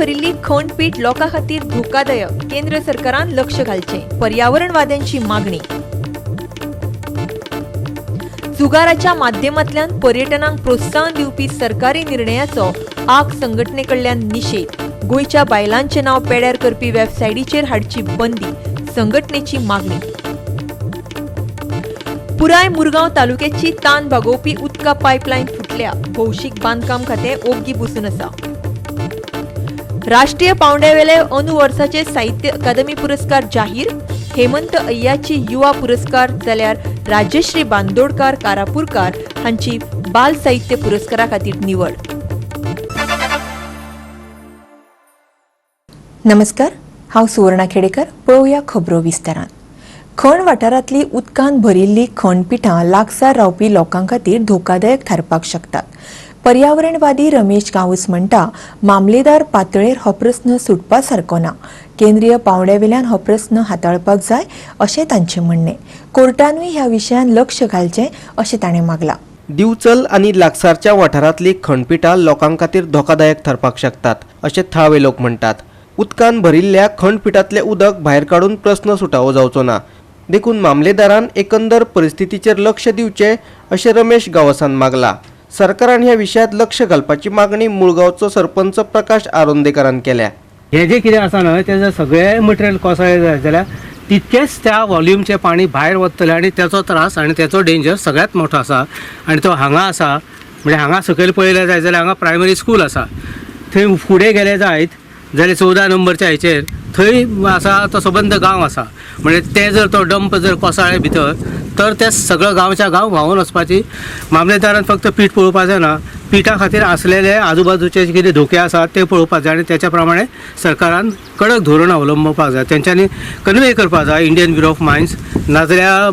भरिल्ली खंडपीठ लोकां खातीर धोकादायक, केंद्र सरकारान लक्ष घालचें, पर्यावरणवाद्यांची मागणी. जुगाराच्या माध्यमांतल्यान पर्यटनाक प्रोत्साहन दिवपी सरकारी निर्णयाचो आग संघटनेकडल्यान निशेध. गोंयच्या बायलांचें नांव पेड्यार करपी वेबसायटीचेर हाडची बंदी, संघटनेची मागणी. पुराय मुरगांव तालुक्याची तान भागोवपी उदका पायपलायन फुटल्या, भौशीक बांदकाम खातें ओग्गी बसून आसा. राष्ट्रीय पांवड्यावेले अंदू वर्साचे साहित्य अकादमी पुरस्कार जाहीर. हेमंत अय्याची युवा पुरस्कार जाल्यार राजश्री बांदोडकार कारापूरकार हांची बाल साहित्य पुरस्कारा खातीर निवड. नमस्कार, हांव सुवर्णा खेडेकर. पळोवया खबरो विस्तारान. खण वाठारांतली उदकान भरिल्ली खंडपीठां लागसार रावपी लोकां खातीर धोकादायक थारपाक शकतात. पर्यावरणवादी रमेश गांवस म्हणटा, मामलेदार पातळेर हो प्रस्न सुटपा सारको ना. केंद्रीय पांवड्यावेल्यान हो प्रस्न हाताळपाक जाय अशें तांचें म्हणणें. कोर्टानूय ह्या विशयान लक्ष घालचें अशें ताणें मागलां. दिवचल आनी लागसारच्या वाठारांतली खंडपीठां लोकां खातीर धोकादायक थारपाक शकतात अशें थळावे लोक म्हणटात. उदकान भरिल्ल्या खंडपीठांतलें उदक भायर काडून प्रस्न सुटावो जावचो ना. देखून मामलेदारान एकंदर परिस्थितीचेर लक्ष दिवचें अशें रमेश गांवसान मागला. सरकारान ह्या विशयांत लक्ष घालपाची मागणी मुळगांवचो सरपंच प्रकाश आरोंदेकरान केल्या. हे जे कितें आसा न्हय तेजे सगळे मटेरियल कोसळ्ळें जाय जाल्यार तितकेच त्या वॉल्यूमचें पाणी भायर वतलें आनी तेचो त्रास आनी तेचो डेंजर सगळ्यांत मोठो आसा. आनी तो हांगा आसा म्हणजे हांगा सकयल पळयलें जाय जाल्यार हांगा प्रायमरी स्कूल आसा. थंय फुडें गेले जायत जाल्यार 14 नंबरच्या हाचेर थंय आसा तो सबंद गांव आसा. म्हणजे ते जर तो डंप जर कोसळ्ळे भितर तर ते सगळं गांवच्या गांव व्हांवून वचपाची. मामलेदारान फक्त पीठ पळोवपाक जायना, पिठा खातीर आसलेले आजूबाजूचे कितें धोके आसात ते पळोवपाक जाय आनी तेच्या प्रमाणे सरकारान कडक धोरण अवलंबपाक जाय. तेंच्यांनी कन्वे करपाक जाय इंडियन ब्युरो ऑफ मायन्स नाजाल्यार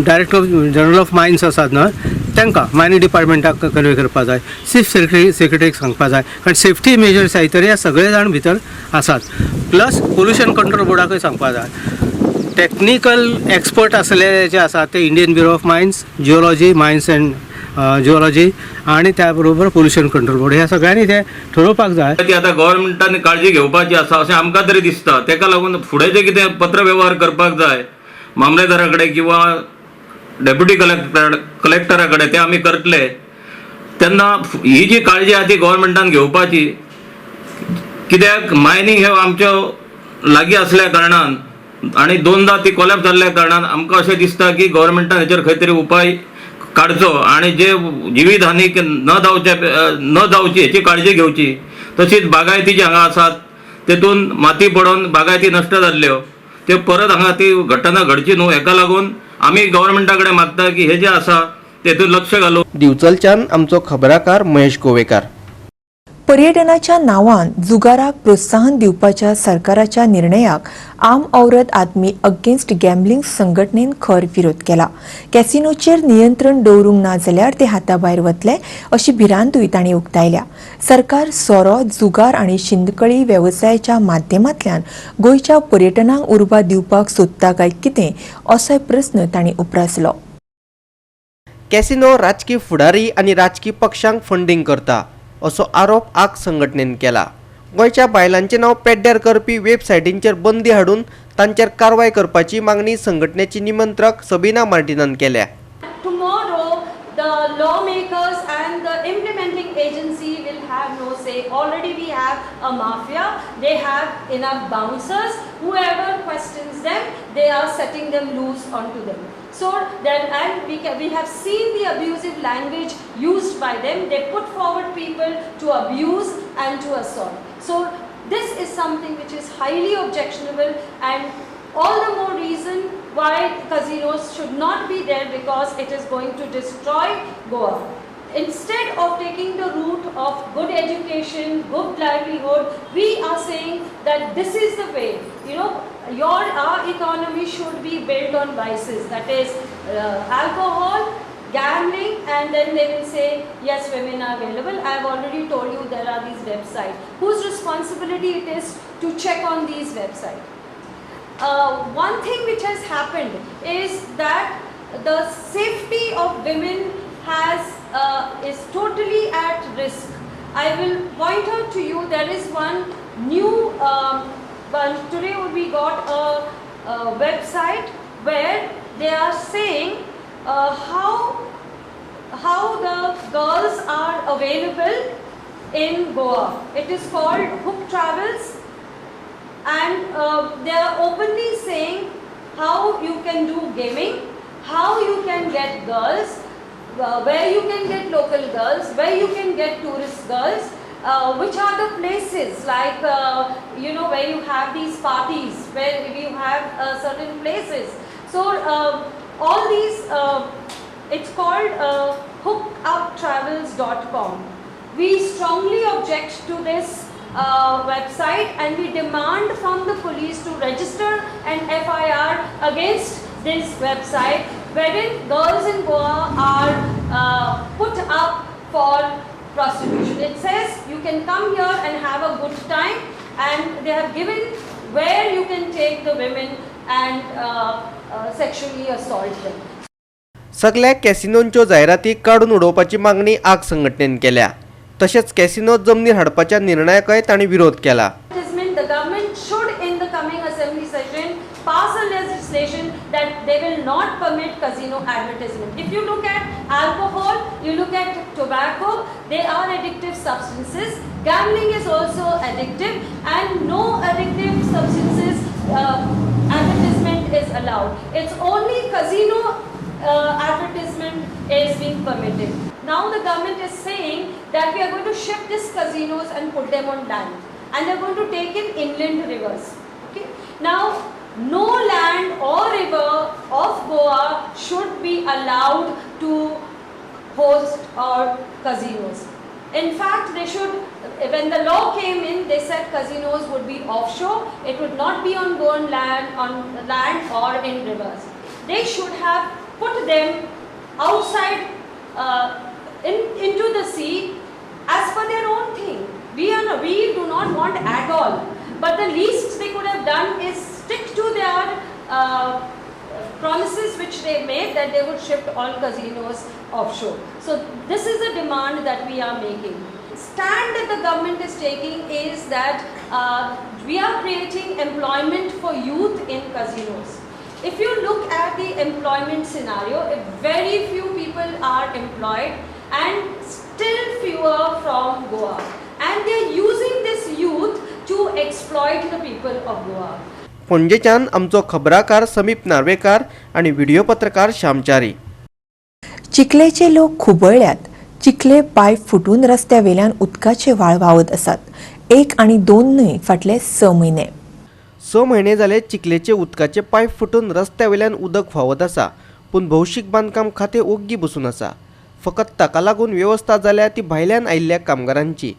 डायरेक्टर जनरल ऑफ मायन्स आसात न्हय तांकां मायनिंग डिपार्टमेंटाक कन्वे करपाक जाय. चीफ सेक्रेटरीक सांगपाक जाय, कारण सेफ्टी मेजर्स जाय तर हे सगळे जाण भितर आसात. प्लस पोल्युशन कंट्रोल बोर्डाकय सांगपाक जाय. टेक्निकल एक्सपर्ट आसलेले जे आसात ते Indian bureau of mines, geology, mines and geology आणि त्या बरोबर पोल्युशन कंट्रोल बोर्ड ह्या सगळ्यांनी ते ठरवपाक जाय. ती आता गव्हर्नमेंटान काळजी घेवपाची आसा अशें आमकां तरी दिसता. तेका लागून फुडें जे कितें पत्र व्यवहार करपाक जाय मामलेदारा कडेन किंवा डेप्युटी कलेक्टरा कडेन ते आमी करतले. तेन्ना ही जी काळजी आहा ती गव्हर्नमेंटान घेवपाची. कित्याक मायनिंग हे आमच्या लागीं असल्या कारणान आणि दोनदा ती कोलॅप्स जाल्ल्या कारणान आमकां अशें दिसता की गव्हर्नमेंटान हेचेर खंय तरी उपाय काडचो आणि जे जिवीत हानी न जावची हेची काळजी घेवची. तशीच बागायती जी हांगा आसात तेतून माती पडून बागायती नश्ट जाल्ल्यो ते परत हांगा ती घटना घडची न्हू. हेका लागून आमी गव्हर्नमेंटा कडेन मागता की हे जे आसा तेतून लक्ष घालून. दिवचलच्यान आमचो खबराकार महेश गोवेकार. पर्यटनाच्या नांवान जुगाराक प्रोत्साहन दिवपाच्या सरकाराच्या निर्णयाक आम औरत आदमी अगेन्स्ट गॅम्बलिंग संघटनेन खर विरोध केला. कॅसिनोचेर नियंत्रण दवरूंक ना जाल्यार ते हाताभायर वतले अशी भिरांतूय तांणी उक्तायल्या. सरकार सोरो, जुगार आनी शिंदकळी वेवसायाच्या माध्यमांतल्यान गोंयच्या पर्यटनाक उर्बा दिवपाक सोदता काय कितें असोय प्रस्न तांणी उपरासलो. कॅसिनो राजकी फुडारी आनी राजकी पक्षांक फंडिंग करता असो आरोप आग संघटनेन केला. गोंयच्या बायलांचें नांव पेड्ड्यार करपी वेबसायटींचेर बंदी हाडून तांचेर कारवाय करपाची मागणी संघटनेची निमंत्रक सबीना मार्टिनान केल्या. Tomorrow, the lawmakers and the implementing agency will have no say. Already we have a mafia. They have enough bouncers. Whoever questions them, they are setting them loose onto them. So then, and we have seen the abusive language used by them. They put forward people to abuse and to assault. So this is something which is highly objectionable, and all the more reason why casinos should not be there, because it is going to destroy Goa. Instead of taking the route of good education, good livelihood, we are saying that this is the way. You know, our economy should be built on vices, that is alcohol, gambling, and then they will say yes, women are available. I have already told you there are these websites. Whose responsibility it is to check on these websites? One thing which has happened is that the safety of women is totally at risk. I will point out to you, there is one new well, today we got a website where they are saying how the girls are available in Goa. It is called Hook Travels, and they are openly saying how you can do gaming, how you can get girls, where you can get local girls, where you can get tourist girls, which are the places like where you have these parties, where you have certain places. So all these, it's called hookuptravels.com. We strongly object to this website, and we demand from the police to register an FIR against this website, wherein girls in Goa are put up for prostitution. It says you can come here and have a good time, and they have given where you can take the women and sexually assault them. सगळ्या कॅसिनोंच्यो जायराती काडून उडोवपाची मागणी आग संघटनेन केल्या. तशेंच casino जमनीर हाडपाच्या निर्णयाकय तांणी विरोध केला. The government should, in the coming assembly session, pass a legislation that they will not permit casino advertisement. If you look at alcohol, you look at tobacco, they are addictive substances. Gambling is also addictive, and no addictive substances advertisement is allowed. It's only casino advertisement is being permitted. Now the government is saying that we are going to shift these casinos and put them on land, and they are going to take in inland rivers. Okay? Now, no land or river of Goa should be allowed to host or casinos. In fact, they should, when the law came in, they said casinos would be offshore. It would not be on Goan land or in rivers. They should have put them outside into the sea as per their own thing. We do not want at all. But the least they could have done is stick to their promises which they made, that they would shift all casinos offshore. So this is a demand that we are making. Stand that the government is taking is that we are creating employment for youth in casinos. If you look at the employment scenario, very few people are employed, and still fewer from Goa. And they are using this youth to exploit the people of Goa. पणजेच्यान आमचो खबराकार समीप नार्वेकार आणि video पत्रकार श्यामचारी. चिखलेचे लोक खुबळ्यात. Chikhale pipe फुटून रस्त्या वेल्यान उदकाचे व्हाळ व्हावत आसात. 1 आणि 2 न्हय फाटले 6 म्हयने. 6 म्हयने जाले चिखलेचे उदकाचे पायप फुटून रस्त्या वेल्यान उदक व्हावत आसा, पूण भौशीक बांदकाम खातें ओग्गी बसून आसा. फकत ताका लागून व्यवस्था जाल्या ती भायल्यान आयिल्ल्या कामगारांची.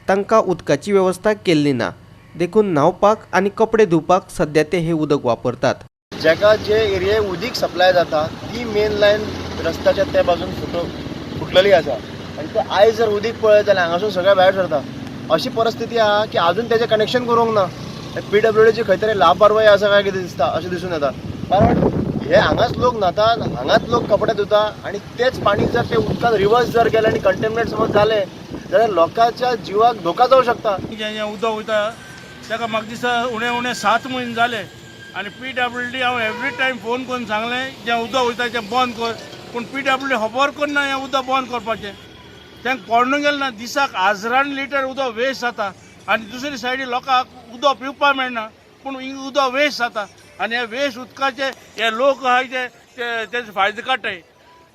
तांकां उदकाची वेवस्था केल्ली ना. देखून न्हावपाक आनी कपडे धुवपाक सध्या ते हे उदक वापरतात. जेका जे एरिये उदीक सप्लाय जाता ती मेन लायन रस्त्याच्या त्या बाजून फुटलेली आसा, आनी ते आयज जर उदीक पळयत जाल्यार हांगासून सगळ्या भायर सरता. अशी परिस्थिती आहा की आजून तेजें कनेक्शन करूंक ना. PWDची खंय तरी लापरवाही आसा काय कितें दिसता अशें दिसून येता. कारण हे हांगाच लोक न्हातात, हांगाच लोक कपडे धुता, आनी तेच पाणी जर ते उदकांत रिवर्स जर गेलें आनी कंटेमिनेट समज जालें जाल्यार लोकांच्या जिवाक धोका जावं शकता. जें उदक वयता ताका म्हाका दिसता उणें उणें 7 म्हयने जाले, आनी PWD हांव एवरी टायम फोन करून सांगलें जें उदक वयता तें बंद कर, पूण PWD खबर करना हें उदक बंद करपाचें. तांकां पडून गेलें ना. दिसाक 1000 लिटर उदक वेस्ट जाता, आनी दुसरे सायडीन लोकांक उदक पिवपाक मेळना, पूण हिंगा उदक वेस्ट जाता. आनी हे वेस्ट उदकाचे हे लोक आहाय तेजे फायदो काडटाय.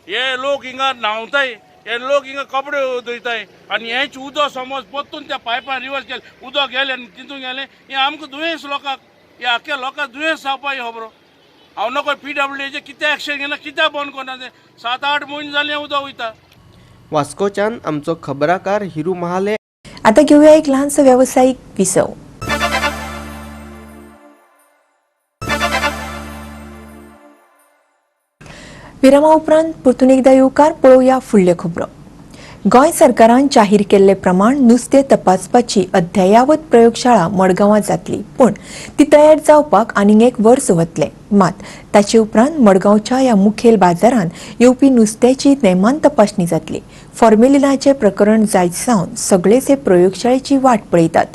हे लोक हिंगा न्हांवताय, हे लोक हिंगा कपडे धुयताय, आनी हेच उदक समज परतून त्या पायपान रिवर्स केलें उदक गेलें आनी तितून गेलें हें आमकां दुयेंस लोकांक, हे आख्या लोकांक दुयेंस जावपा खबरो. हांव नकळो PWDचें कितें एक्शन घेना, कित्याक बंद करना तें. 7-8 म्हयने जालें उदक वयता. वास्कोच्यान आमचो खबराकार हिरू महाले. आता घेऊया एक लहानसं व्यावसायिक विसव. विरामा उपरांत परतून एकदा येवकार पळोवया फुडल्यो खबरो. गोंय सरकारान जाहीर केल्ले प्रमाण नुस्तें तपासपाची अद्यायावत प्रयोगशाळा मडगांवां जातली, पूण ती तयार जावपाक आनीक 1 वर्स वतलें. मात ताचे उपरांत मडगांवच्या ह्या मुखेल बाजारांत येवपी नुस्त्याची नेमान तपासणी जातली. फॉर्मेलिनाचें प्रकरण जायत सावन सगळेच हे प्रयोगशाळेची वाट पळयतात.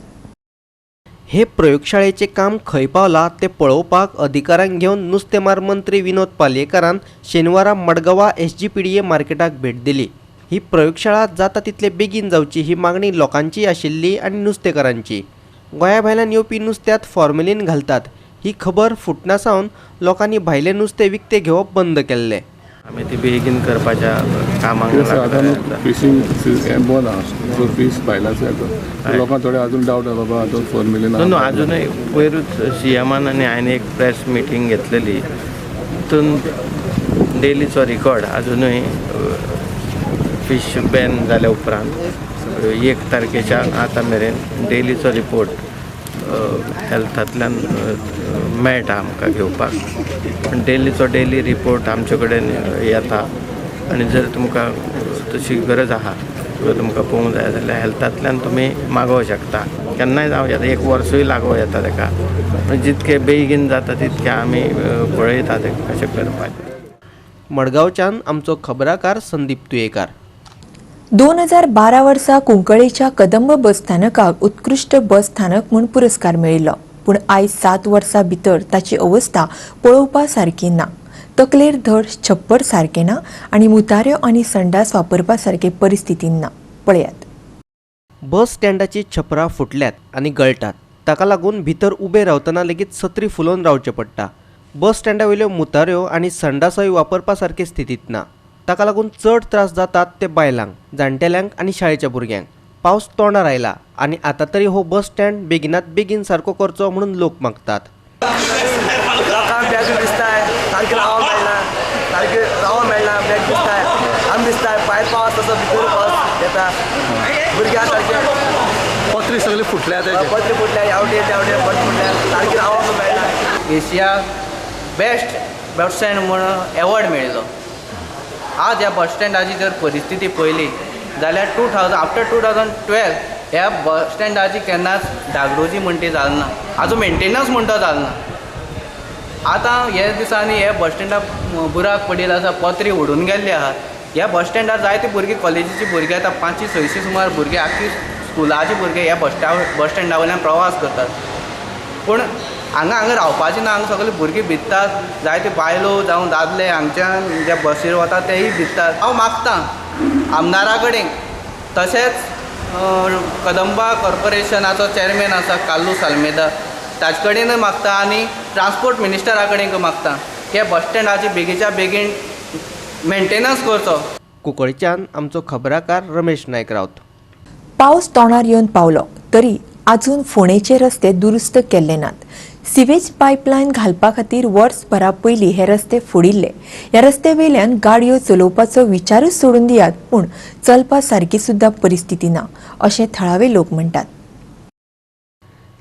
हे प्रयोगशाळेचे काम खंय पावला ते पळोवपाक अधिकाऱ्यांक घेवन नुस्तेमार मंत्री विनोद पालयेकारान शेनवारा मडगांवा SGPDA मार्केटाक भेट दिली. ही प्रयोगशाळा जाता तितले बेगीन जावची ही मागणी लोकांची आशिल्ली आनी नुस्तेकारांची. गोंया भायल्यान येवपी नुस्त्यात फॉर्मेलिन घालतात ही खबर फुटना सावन लोकांनी भायले नुस्तें विकते घेवप बंद केल्ले. आमी ती बेगीन करपाच्या कामाक फिशींग बंद आहा सो फीश भायल्याचो येता लोकांक थोडे अजून डावट आहा बाबा अजून 4 मिलियन न्हू अजूनय वयरूच CMान आनी हांवें एक प्रेस मिटींग घेतलेली तितून डेलीचो रिकॉर्ड अजूनय फीश बॅन जाल्या उपरांत 1 तारखेच्या आतां मेरेन डेलीचो रिपोर्ट हेल्थांतल्यान मेळटा आमकां घेवपाक. डेलीचो डेली रिपोर्ट आमचे कडेन येता आनी जर तुमकां तशी गरज आहा किंवा तुमकां पळोवंक जाय जाल्यार हेल्थांतल्यान तुमी मागोवंक शकता. केन्नाय जावं येता 1 वर्सूय लागों येता ताका. पूण जितके बेगीन जाता तितके आमी पळयता तें कशें करपाचें. मडगांवच्यान आमचो खबराकार संदीप तुयेकार. 2012 वर्सा कुंकळेच्या कदंब बस स्थानकाक उत्कृश्ट बस स्थानक म्हूण पुरस्कार मेळिल्लो. पूण आयज 7 वर्सां भितर ताची अवस्था पळोवपा सारकी ना. तकलेर धड छप्पर सारके ना आनी मुताऱ्यो आनी संडास वापरपा सारके परिस्थितीन ना. पळयात. बस स्टँडाची छपरां फुटल्यात आनी गळटात. ताका लागून भितर उबे रावतना लेगीत सत्री फुलोवन रावचें पडटा. बस स्टँडा वयल्यो मुताऱ्यो आनी संडासय वापरपा सारके स्थितींत ना. ताका लागून चड त्रास जातात ते बायलांक, जाणटेल्यांक आनी शाळेच्या भुरग्यांक. पावस तोंडार आयला आनी आतां तरी हो बस स्टँड बेगिनात बेगीन सारको करचो म्हणून लोक मागतात. लोकांक बॅग दिसताय सारकें रावोंक मेळना बॅग दिसताय आमी दिसताय भायर पावस तसो भितर पावस येता भुरग्यां सारकें पत्री सगळे फुटल्या पत्री फुटल्या यावटे पत्री फुटल्या सारकें रावोंक मेळना. एशियाक बेस्ट बस स्टँड म्हणून एवॉर्ड मेळिल्लो. आज ह्या बस स्टँडाची जर परिस्थिती पळयली जाल्यार आफ्टर 2012 ह्या बस स्टँडाची केन्नाच डागडोजी म्हणटी जाली ना. हाजो मेंटेनन्स म्हणटा जालो ना. आतां हे दिसांनी हे बस स्टँडाक बुराक पडिल्लो आसा, पत्री उडून गेल्ली आहात. ह्या बस स्टँडार जायते भुरगे कॉलेजीची भुरगे येता, 500-600 सुमार भुरगे आख्खी स्कुलाचे भुरगे ह्या बस स्टँडा वयल्यान प्रवास करतात. पूण हांगा रावपाचें ना. हांगा सगळे भुरगे भिजतात, जायते बायलो जावं दादले हांगच्यान ज्या बसीर वतात तेय भिजतात. हांव मागतां आमदारा कडेन तशेंच कदंबा कॉर्पोरेशनाचो चॅरमॅन आसा काल्लू साल्मेदा ताचे कडेनूय मागता आनी ट्रान्सपोर्ट मिनिस्टरा कडेन मागता की बस स्टँडाची बेगीच्या बेगीन मेंटेनन्स करचो. कुंकळच्यान आमचो खबराकार रमेश नायक रावत. पावस तोंडार येवन पावलो तरी आजून फोंडेचे रस्ते दुरुस्त केल्ले नात. सिवेज पायपलायन घालपा खातीर वर्सभरा पयलीं हे रस्ते फोडिल्ले. ह्या रस्ते वयल्यान गाडयो चलोवपाचो विचारूच सोडून दियात पूण चलपा सारकी सुद्दां परिस्थिती ना अशें थळावे लोक म्हणटात.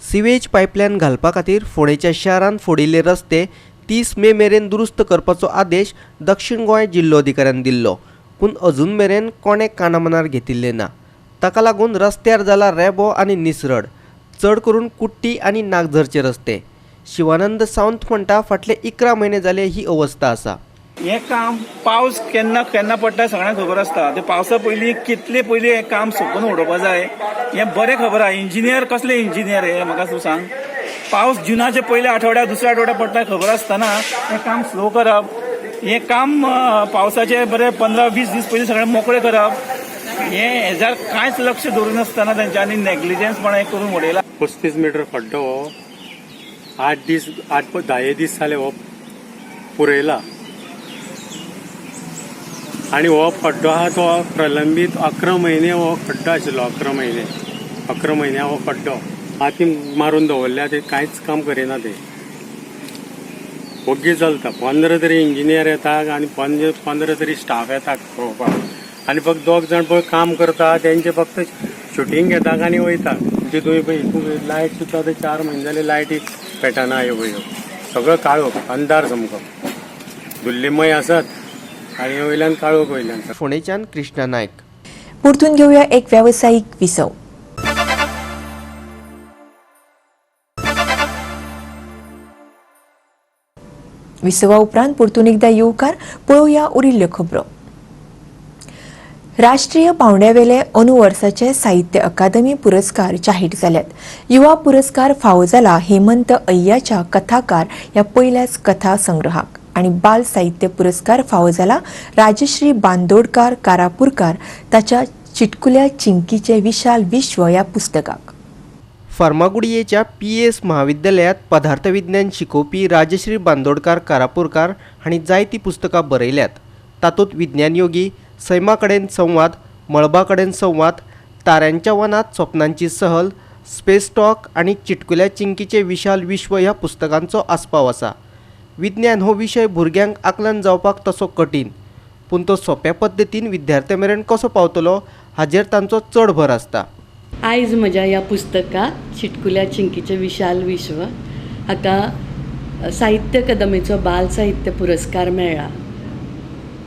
सिवेज पायपलायन घालपा खातीर फोंडेच्या शारांत फोडिल्ले रस्ते 30 मे मेरेन दुरुस्त करपाचो आदेश दक्षिण गोंय जिल्लोधिकाऱ्यान दिल्लो. पूण अजून मेरेन कोणे कानामनार घेतिल्ले ना. ताका लागून रस्त्यार जाला रेबो आनी निसरड, चड करून कुट्टी आनी नागझरचे रस्ते. शिवानंद सावंत म्हणटा फाटले 11 म्हयने जाले ही अवस्था आसा. हें काम पावस केन्ना पडटा सगळ्यांक खबर आसता. ते पावसा पयलीं कितले पयलीं हें काम सोंपून उडोवपा जाय हें बरें खबर आहा. इंजिनियर कसले इंजिनियर हे म्हाका तूं सांग. पावस जुनाचे पयल्या आठवड्या दुसऱ्या आठवड्या पडटा खबर आसतना हें काम स्लो करप. हें काम पावसाचे बरे 15-20 दीस पयलीं सगळें मोकळें करप. हेजार कांयच लक्ष धरून नासतना तेंच्यांनी नेग्लिजन्सपणां हें करून उडयला. 35 मीटर खड्डो हो 8-10 दीस जाले हो पुरयला आणि हो खड्डो आहा तो प्रलंबीत 11 म्हयने हो खड्डो आशिल्लो. 11 म्हयने हो खड्डो माती मारून दवरल्या. ते कांयच काम करिना. ते ओग्गी चलता. 15 तरी इंजिनियर येतात आणि 15 तरी स्टाफ येतात पळोवपाक आणि फक्त 2 जाण पळय काम करता तेंचे फक्त शुटींग घेतात आणि वयतात. तितून लायट सुद्दां ते 4 म्हयने जाले लायटी पेटना. ह्यो सगळं काळोख अंधार सामको धुल्लेमय आसात आणि वयल्यान काळोख वयल्यान. फोंडेच्यान कृष्णा नायक. परतून घेवया एक व्यावसायिक विसव. विसवा उपरांत परतून एकदा येवकार पळोवया उरिल्ल्यो खबरो. राष्ट्रीय पावंड्यावेले अंदू वर्साचे साहित्य अकादमी पुरस्कार जाहीर जाल्यात. युवा पुरस्कार फावो जाला हेमंत अय्याच्या कथाकार ह्या पयल्याच कथा संग्रहाक आणि बाल साहित्य पुरस्कार फावो जाला राजश्री बांदोडकार कारापूरकार ताच्या चिटकुल्या चिंकीचे विशाल विश्व ह्या पुस्तकाक. फार्मागुडयेच्या PS महाविद्यालयात पदार्थ विज्ञान शिकोवपी राजश्री बांदोडकार कारापूरकार हांणी जायतीं पुस्तकां बरयल्यात. तातूंत विज्ञान योगी, सैमा कडेन संवाद, मळबा कडेन संवाद, ताऱ्यांच्या वनात स्वप्नांची सहल, स्पेस टॉक आणि चिटकुल्या चिंकीचे विशाल विश्व ह्या पुस्तकांचो आस्पाव आसा. विज्ञान हो विशय भुरग्यांक आकलन जावपाक तसो कठीण, पूण तो सोप्या पद्दतीन विद्यार्थ्यां मेरेन कसो पावतलो हाचेर तांचो चड भर आसता. आयज म्हज्या ह्या पुस्तकाक चिटकुल्या चिंकीचे विशाल विश्व हाका साहित्य अकादमीचो बाल साहित्य पुरस्कार मेळ्ळा.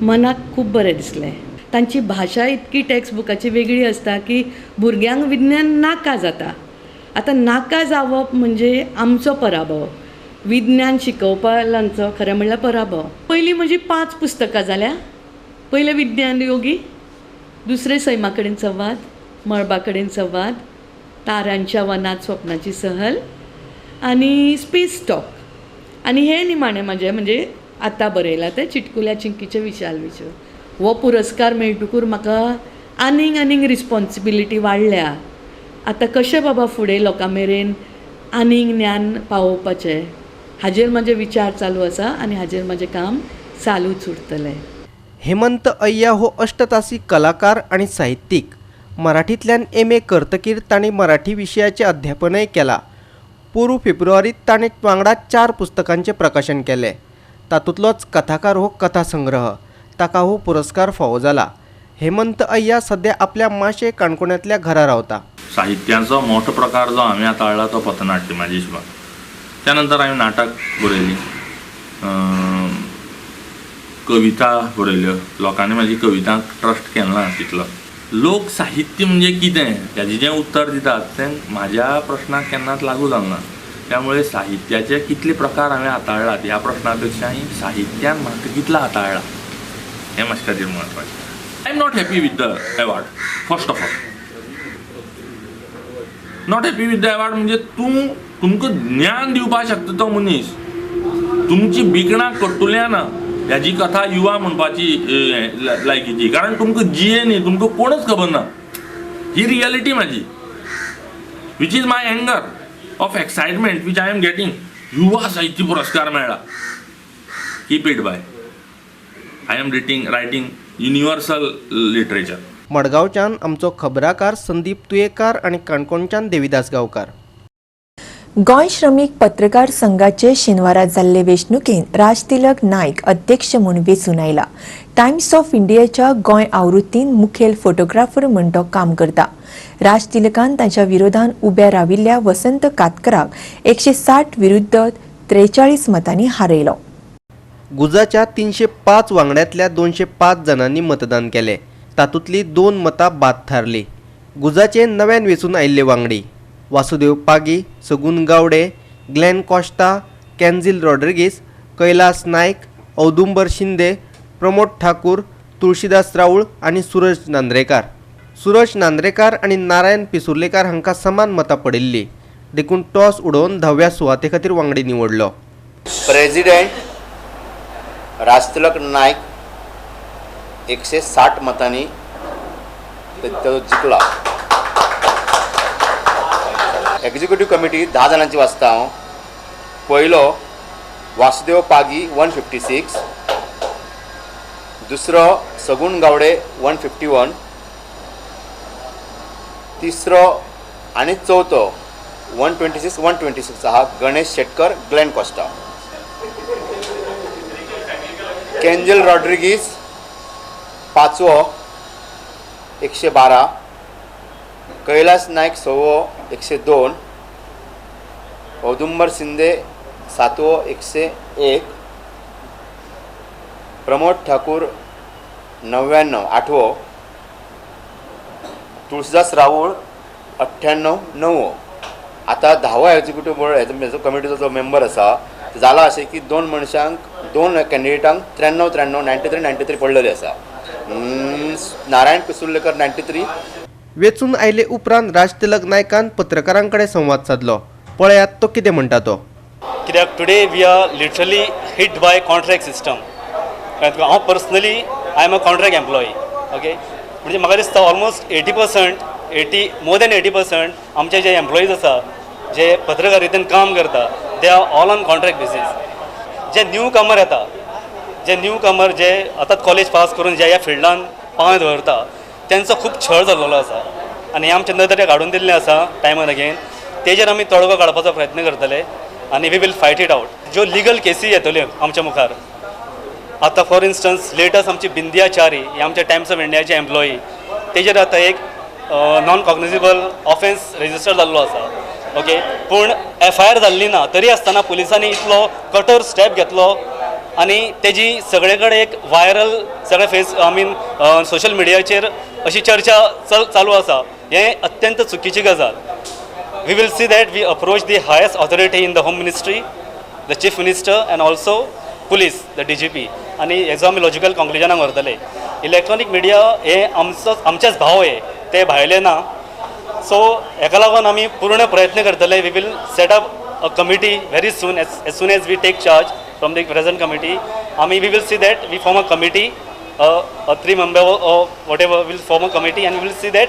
मनाक खूब बरें दिसलें. तांची भाशा इतकी टेक्स्ट बुकाची वेगळी आसता की भुरग्यांक विज्ञान नाका जाता. आतां नाका जावप म्हणजे आमचो पराभव. विज्ञान शिकोवपाचो खरें म्हणल्यार पराभव. पयलीं म्हजी 5 पुस्तकां जाल्या. पयलें विज्ञान योगी, दुसरें सैमा कडेन संवाद, मळबा कडेन संवाद, ताऱ्यांच्या वनात स्वप्नाची सहल आनी स्पेस टॉक. आनी हे निमाणें म्हाजें म्हणजे आतां बरयलां तें चिटकुल्या चिंकीचे विशाल विश्व. हो पुरस्कार मेळटकूर म्हाका आनीक रिस्पॉन्सिबिलिटी वाडल्या. आतां कशें बाबा फुडें लोकां मेरेन आनीक ज्ञान पावोवपाचें हाजेर म्हजे विचार चालू आसा आनी हाजेर म्हजें काम चालूच उरतलें. हेमंत अय्या हो अष्टतासी कलाकार आणि साहित्यीक. मराठींतल्यान MA करतकीर ताणें मराठी विशयाचें अध्यापनय केलां. पोरू फेब्रुवारींत ताणें वांगडा 4 पुस्तकांचें प्रकाशन केलें. तातूंतलोच कथाकार हो कथासंग्रह. ताका हो पुरस्कार फावो जाला. हेमंत अय्या सध्या आपल्या माशे काणकोणांतल्या घरा रावता. साहित्याचो मोठो प्रकार जो हांवें हाताळ्ळा तो पथनाट्य म्हाज्या हिशोबान. त्यानंतर हांवें नाटक बरयलीं, कविता बरयल्यो. लोकांनी म्हाजी कवितांक ट्रस्ट केन्ना तितलो. लोक साहित्य म्हणजे कितें हेजें जें उत्तर दितात तें म्हाज्या प्रश्नाक केन्नाच लागू जावना. त्यामुळे साहित्याचे कितले प्रकार हांवें हाताळ्ळात ह्या प्रश्ना पेक्षाय साहित्यान म्हाका कितलो हाताळ्ळा हें म्हाजे खातीर म्हत्वाचें. I am not happy with the award. First of all not happy with the award म्हणजे तुमकां ज्ञान दिवपाक शकता तो मनीस. तुमची बिकणां कट्टुल्यान ह्याची कथा युवा म्हणपाची लायकीची. कारण तुमकां जिये न्ही, तुमकां कोणच खबर ना. ही रियलिटी म्हाजी, which is my anger of excitement which I am getting. युवा साहित्य पुरस्कार मेळ्ळा. Keep it by. I am writing universal literature. मडगांवच्यान आमचो खबराकार संदीप तुयेकार आणि काणकोणच्यान देविदास गांवकार. गोंय श्रमीक पत्रकार संघाचे शेनवारा जाल्ले वेंचणुकेंत राजतिलक नायक अध्यक्ष म्हूण वेंचून आयला. टायम्स ऑफ इंडियाच्या गोंय आवृत्तीन मुखेल फोटोग्राफर म्हूण तो काम करता. राजतिलकान ताच्या विरोधान उब्या राविल्ल्या वसंत कातकराक 160 विरुद्ध 43 मतांनी हारयलो. गुजाच्या 305 वांगड्यांतल्या 205 जणांनी मतदान केलें. तातूंतली 2 मतां बाद थारली. गुजाचे नव्यान वेंचून आयिल्ले वांगडी वासुदेव पागी, सगून गावडे, ग्लेन कॉस्टा, कॅन्झिल रॉड्रिगीस, कैलास नायक, औदुंबर शिंदे, प्रमोद ठाकूर, तुळशीदास राऊळ आणि सूरज नांद्रेकार. सूरज नांद्रेकार आणि नारायण पिसुर्लेकार हांकां समान मतां पडिल्ली. देखून टॉस उडोवन 10व्या सुवाते खातीर वांगडी निवडलो. प्रेसिडेंट राजतिलक नायक 160 मतांनी तो जिखला. एक्झिक्युटिव्ह कमिटी 10 जाणांची वाचता हांव. पयलो वासुदेव पागी 156, दुसरो सगूण गावडे 151, तिसरो आनी चवथो 126 आहा गणेश शेटकर ग्लेन कॉस्टा. कॅन्झिल रॉड्रिगीस 5वो 112, कैलास नायक 6वो 102, औदुंबर शिंदे 7वो 101, प्रमोद ठाकूर 99 8वो, तुळशीदास राऊळ 98 9वो. आता 10वो एक्झिक्युटिव्ह बोर्ड हेजो कमिटीचो जो मेंबर आसा तो जाला अशें की 2 मनशांक 2 कॅन्डिडेटांक 93 93 पडलेले आसा. नारायण पिसुर्लेकर 93. वेचून आयले उपरांत राजतिलक नायकान पत्रकारांकडे संवाद साधलो. पळयात तो कितें म्हणटा तो. कित्याक today we are literally hit by contract system. हांव personally I am a contract employee. Okay, म्हणजे म्हाका दिसता ऑलमोस्ट 80% मोर दॅन 80% आमचे जे एम्प्लॉईज आसा जे पत्रकारितेन काम करता they are all on contract basis. जे न्यू कमर येता, जे आतां कॉलेज पास करून जे ह्या फिल्डान पांय दवरता त्यांचो खूब छळ जाल्लो आसा आनी हे आमचे नदरे काडून दिल्लें आसा टायम एंड अगेन. तेजेर आमी तोडगो काडपाचो प्रयत्न करतले आनी we will fight it out. ज्यो लिगल केसी येतल्यो आमच्या मुखार, आतां फॉर इन्स्टन्स लेटस्ट आमची बिंदिया च्यारी हे आमचे टायम्स ऑफ इंडियाचे एम्प्लॉई, तेजेर आतां एक नॉन कॉग्निजिबल ऑफेन्स रेजिस्टर जाल्लो आसा. ओके, पूण FIR जाल्ली ना तरी आसतना पुलिसांनी इतलो कठोर स्टेप घेतलो आनी तेजी सगळे कडेन एक वायरल सगळे सोशल मिडियाचेर अशी चर्चा चालू आसा. हें अत्यंत चुकीची गजाल. We will see that we approach the highest authority in the home ministry, the chief minister and also police, the DGP, आनी हेजो आमी लॉजिकल कॉन्क्लुजनाक व्हरतले. इलेक्ट्रॉनीक मिडिया हे आमचेच भाव हे, ते भायले ना. सो हेका लागून आमी पूर्ण प्रयत्न करतले. We will set up a committee very soon as soon as we take charge from the present committee. We will see that we form a committee, a 3-member or whatever will form a committee, and we will see that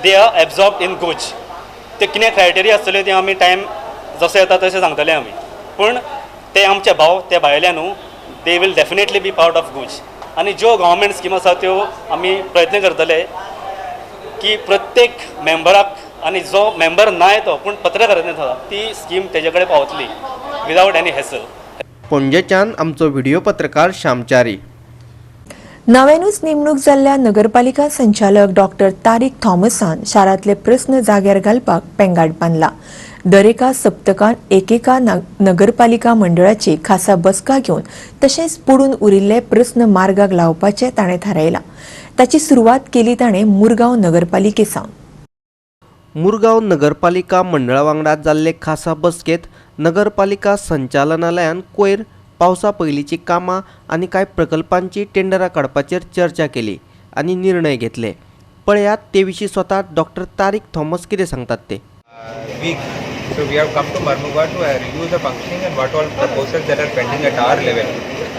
they are absorbed in Guj. ते कितें criteria आसतले ते आमी time जसो येता तशें सांगतले आमी. पूण ते आमचे भाव ते भायले न्हू, they will definitely be part of गुज. आनी ज्यो गव्हर्मेंट स्कीम आसा त्यो आमी प्रयत्न करतले की प्रत्येक मेंबराक, आनी जो मेंबर नाय तो पूण पत्रकारितेंत आसा ती स्कीम तेजे कडेन पावतली विदावट एनी हेसल. पणजेच्यान आमचो व्हिडिओ पत्रकार श्यामचारी. नव्यानूच नेमणूक जाल्ल्या नगरपालिका संचालक डॉक्टर तारीक थॉमसान शारांतले प्रस्न जाग्यार घालपाक पेंगाड बांदला. दरेका सप्तकान एकेका नगरपालिका मंडळाची खासा बसका घेवन तशेंच पडून उरिल्ले प्रस्न मार्गाक लावपाचे ताणें थारायला. ताची सुरवात केली ताणें मुरगांव नगरपालिकेसावन. मुरगांव नगरपालिका मंडळा वांगडा जाल्ले खासा बसकेत नगरपालिका संचालनालयान कोयर पावसा पयलींची कामां आनी कांय प्रकल्पांची टेंडरां काडपाचेर चर्चा केली आनी निर्णय घेतले. पळयात ते विशीं स्वता डॉक्टर तारीक थॉमस कितें सांगतात ते. So we have come to Marmuga to review the functioning and what all proposals that are pending at our level,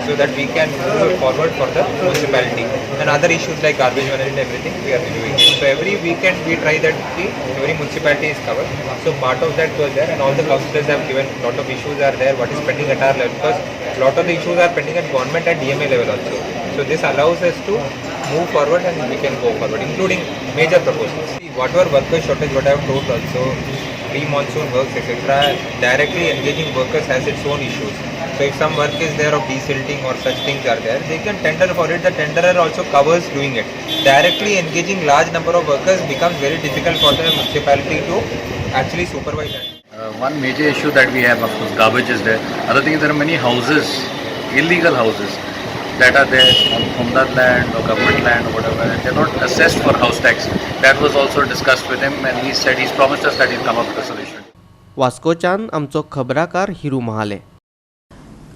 so that we can move it forward for the municipality. And other issues like garbage management, everything we are reviewing. So every weekend we try that every municipality is covered. So part of that was there, and all the councillors have given lot of issues are there. What is pending at our level, because lot of the issues are pending at government and DMA level also. So this allows us to move forward and we can go forward, including major proposals. Whatever worker shortage, what I have told also, pre-monsoon works, etc., directly engaging workers has its own issues. So if some work is there of desilting or such things are there, they can tender for it. The tenderer also covers doing it. Directly engaging large number of workers becomes very difficult for the municipality to actually supervise that. One major issue that we have, of course, garbage is there. Other thing is there are many houses, illegal houses, that are there on Humdad land or government land or whatever, and they're not assessed for house tax. That was also discussed with him, and he's promised us that he'll come up with a solution. वास्कोच्यान आमचो खबराकार हिरू महाले.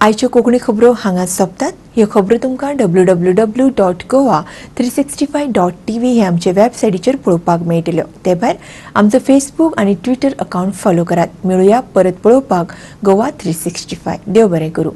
आयच्यो कोंकणी खबरो हांगाच सोंपतात. ह्यो खबरो तुमकां www.goa365.tv हे आमचे वेबसायटीचेर पळोवपाक मेळटल्यो. ते भायर आमचो फेसबूक आनी ट्विटर अकावंट फॉलो करात. मेळुया परत पळोवपाक गोवा 365. देव बरें करूं.